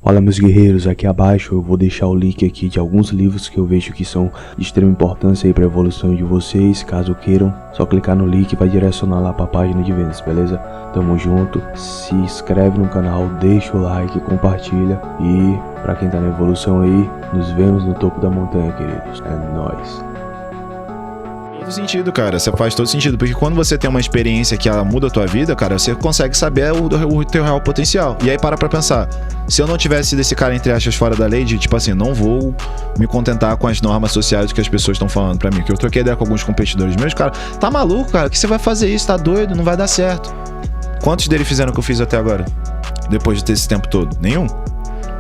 Fala meus guerreiros, aqui abaixo eu vou deixar o link aqui de alguns livros que eu vejo que são de extrema importância aí para a evolução de vocês. Caso queiram, só clicar no link e vai direcionar lá para a página de vendas, beleza? Tamo junto, se inscreve no canal, deixa o like, compartilha e para quem tá na evolução aí, nos vemos no topo da montanha, queridos. É nóis. Todo sentido, cara, você faz todo sentido, porque quando você tem uma experiência que ela muda a tua vida, cara, você consegue saber o teu real potencial. E aí para pra pensar, se eu não tivesse sido esse cara entre aspas fora da lei, de tipo assim, não vou me contentar com as normas sociais que as pessoas estão falando pra mim, que eu troquei ideia com alguns competidores meus, cara, tá maluco, cara, que você vai fazer isso, tá doido, não vai dar certo. Quantos deles fizeram o que eu fiz até agora? Depois de ter esse tempo todo? Nenhum.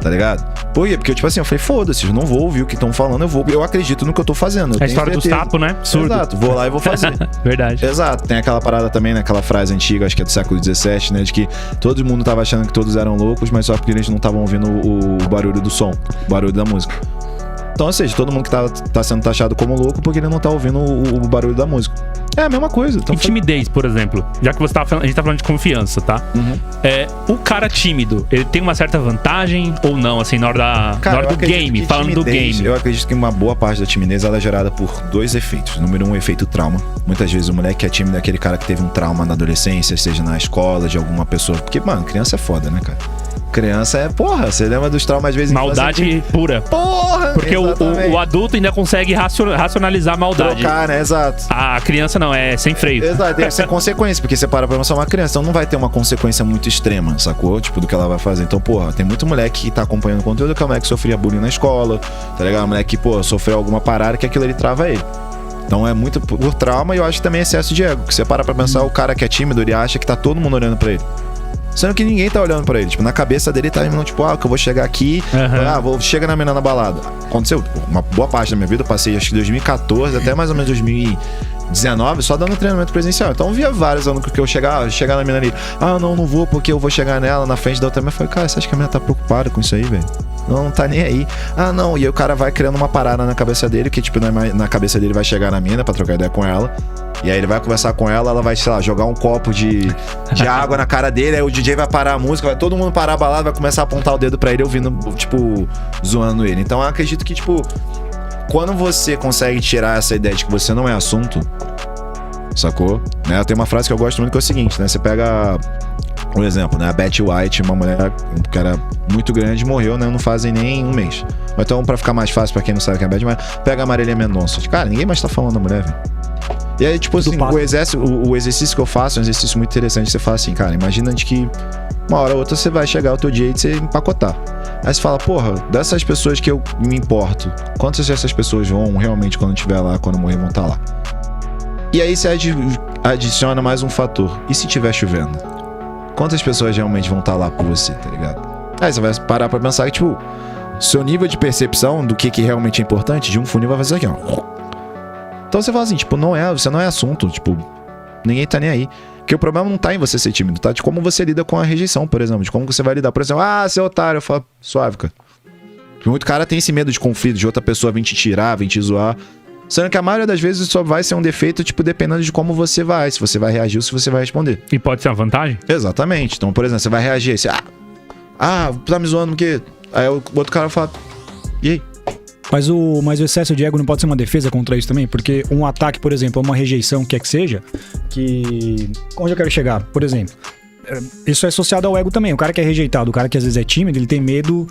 Tá ligado? Por quê? Porque, tipo assim, eu falei, foda-se, eu não vou ouvir o que estão falando, eu acredito no que eu tô fazendo. A história dos sapos, né? Surdo. Exato, vou lá e vou fazer. Verdade. Exato, tem aquela parada também, né? Aquela frase antiga, acho que é do século XVII, né? De que todo mundo tava achando que todos eram loucos, mas só porque eles não estavam ouvindo o barulho do som, o barulho da música. Então, ou seja, todo mundo que tá sendo taxado como louco porque ele não tá ouvindo o barulho da música. É a mesma coisa. Então, timidez, por exemplo. Já que a gente tá falando de confiança, tá? Uhum. O cara tímido, ele tem uma certa vantagem ou não, assim, na hora do game, falando do game? Eu acredito que uma boa parte da timidez ela é gerada por dois efeitos. Número um, o efeito trauma. Muitas vezes o moleque que é tímido é aquele cara que teve um trauma na adolescência, seja na escola, de alguma pessoa. Porque, mano, criança é foda, né, cara? Criança é, porra, você lembra dos traumas às vezes... Maldade pura. Porra! Porque o adulto ainda consegue racionalizar a maldade. Trocar, né? Exato. A criança não, é sem freio. Exato, é sem consequência, porque você para pra pensar uma criança, então não vai ter uma consequência muito extrema, sacou? Tipo, do que ela vai fazer. Então, porra, tem muito moleque que tá acompanhando o conteúdo, que é o moleque que sofria bullying na escola, tá ligado? O moleque que, pô, sofreu alguma parada que aquilo ali trava ele. Então é muito por trauma e eu acho que também é excesso de ego, que você para pra pensar, o cara que é tímido, ele acha que tá todo mundo olhando pra ele. Sendo que ninguém tá olhando pra ele. Tipo, na cabeça dele tá indo, tipo, que eu vou chegar aqui, chega na mina na balada. Aconteceu, uma boa parte da minha vida, eu passei acho que 2014 até mais ou menos 2019 só dando treinamento presencial. Então eu via vários anos que eu chegar na mina ali, não vou porque eu vou chegar nela na frente da outra mina. Eu falei, cara, você acha que a mina tá preocupada com isso aí, velho? Não tá nem aí. Não, e aí o cara vai criando uma parada na cabeça dele, que tipo, na cabeça dele vai chegar na mina pra trocar ideia com ela. E aí ele vai conversar com ela, ela vai, sei lá, jogar um copo de água na cara dele, aí o DJ vai parar a música, vai todo mundo parar a balada, vai começar a apontar o dedo pra ele, ouvindo, tipo, zoando ele. Então eu acredito que, tipo, quando você consegue tirar essa ideia de que você não é assunto, sacou? Né? Tem uma frase que eu gosto muito que é o seguinte, né? Você pega um exemplo, né? A Betty White, uma mulher que era muito grande, morreu, né? Não fazem nem um mês. Então, pra ficar mais fácil pra quem não sabe quem é a Betty White, pega a Marília Mendonça. Cara, ninguém mais tá falando da mulher, velho. E aí, tipo assim, o exercício que eu faço é um exercício muito interessante. Você fala assim, cara, imagina de que uma hora ou outra você vai chegar ao teu dia de você empacotar. Aí você fala, porra, dessas pessoas que eu me importo, quantas dessas pessoas vão realmente, quando estiver lá, quando morrer, vão estar lá? E aí você adiciona mais um fator. E se estiver chovendo? Quantas pessoas realmente vão estar lá por você, tá ligado? Aí você vai parar pra pensar que, tipo, seu nível de percepção do que realmente é importante de um funil vai fazer aqui, ó. Então você fala assim, tipo, você não é assunto, tipo, ninguém tá nem aí. Porque o problema não tá em você ser tímido, tá? De como você lida com a rejeição, por exemplo. De como você vai lidar. Por exemplo, você é otário. Eu falo, suave, cara. Porque muito cara tem esse medo de conflito, de outra pessoa vir te tirar, vir te zoar. Sendo que a maioria das vezes só vai ser um defeito, tipo, dependendo de como você vai. Se você vai reagir ou se você vai responder. E pode ser uma vantagem? Exatamente. Então, por exemplo, você vai reagir aí, você, tá me zoando porque... Aí o outro cara fala, e aí? Mas o excesso de ego não pode ser uma defesa contra isso também? Porque um ataque, por exemplo, uma rejeição, quer que seja, que... Onde eu quero chegar? Por exemplo, isso é associado ao ego também. O cara que é rejeitado, o cara que às vezes é tímido, ele tem medo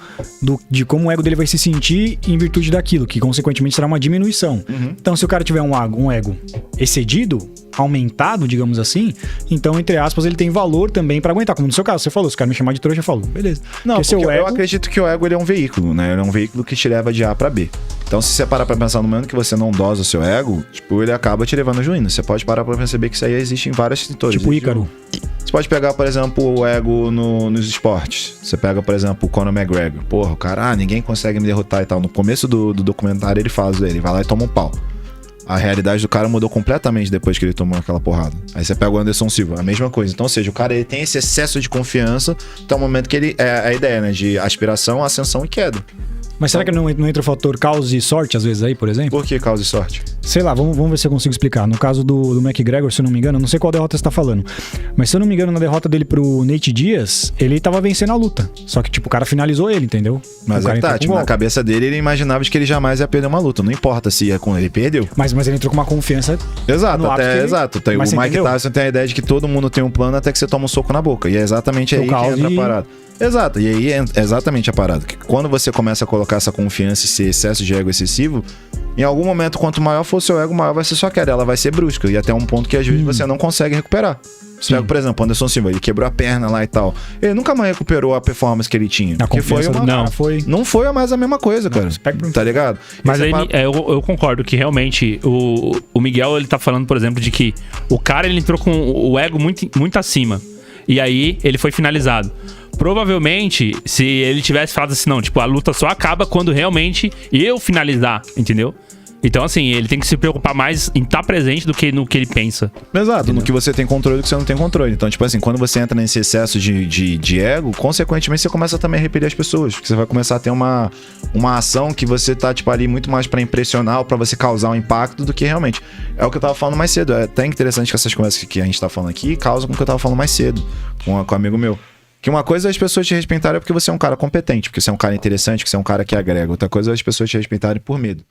de como o ego dele vai se sentir em virtude daquilo, que consequentemente será uma diminuição. Uhum. Então, se o cara tiver um ego excedido, aumentado, digamos assim, então, entre aspas, ele tem valor também pra aguentar. Como no seu caso, você falou, se o cara me chamar de trouxa, eu falo, beleza. Não, porque eu acredito que o ego ele é um veículo, né? Ele é um veículo que te leva de A pra B. Então, se você parar pra pensar no momento que você não dosa o seu ego, tipo, ele acaba te levando juína. Você pode parar pra perceber que isso aí existe em vários setores. Tipo o Ícaro. Você pode pegar, por exemplo, o ego nos esportes. Você pega, por exemplo, o Conor McGregor. Porra, o cara, ninguém consegue me derrotar e tal. No começo do documentário ele fala ele vai lá e toma um pau. A realidade do cara mudou completamente depois que ele tomou aquela porrada. Aí você pega o Anderson Silva, a mesma coisa. Então, ou seja, o cara ele tem esse excesso de confiança até o momento que ele... É a ideia, né? De aspiração, ascensão e queda. Mas será que não entra o fator causa e sorte, às vezes, aí, por exemplo? Por que causa e sorte? Sei lá, vamos ver se eu consigo explicar. No caso do McGregor, se eu não me engano, não sei qual derrota você tá falando, mas se eu não me engano, na derrota dele pro Nate Diaz, ele tava vencendo a luta. Só que, tipo, o cara finalizou ele, entendeu? Mas o cara tá, tipo, na cabeça dele, ele imaginava que ele jamais ia perder uma luta. Não importa se ia com ele, perdeu. Mas ele entrou com uma confiança. Exato, exato. O Mas Mike Tyson tem a ideia de que todo mundo tem um plano até que você toma um soco na boca. E é exatamente aí que entra a parada. Exato, e aí é exatamente a parada. Que quando você começa a colocar essa confiança e esse excesso de ego excessivo, em algum momento, quanto maior for o seu ego, maior vai ser sua queda. Ela vai ser brusca. E até um ponto que às vezes você não consegue recuperar. Você pega, por exemplo, Anderson Silva, ele quebrou a perna lá e tal. Ele nunca mais recuperou a performance que ele tinha. Porque não foi mais a mesma coisa, cara. Tá ligado? Mas aí eu concordo que realmente o Miguel, ele tá falando, por exemplo, de que o cara, ele entrou com o ego muito acima. E aí ele foi finalizado. Provavelmente, se ele tivesse falado assim, não, tipo, a luta só acaba quando realmente eu finalizar, entendeu? Então, assim, ele tem que se preocupar mais em estar presente do que no que ele pensa. Exato, entendeu? No que você tem controle e do que você não tem controle. Então, tipo assim, quando você entra nesse excesso de ego, consequentemente você começa também a repelir as pessoas. Porque você vai começar a ter uma ação que você tá, tipo, ali muito mais pra impressionar ou pra você causar um impacto do que realmente. É o que eu tava falando mais cedo. É até interessante que essas conversas que a gente tá falando aqui causam com o que eu tava falando mais cedo com um amigo meu. Que uma coisa é as pessoas te respeitarem porque você é um cara competente, porque você é um cara interessante, porque você é um cara que agrega. Outra coisa é as pessoas te respeitarem por medo.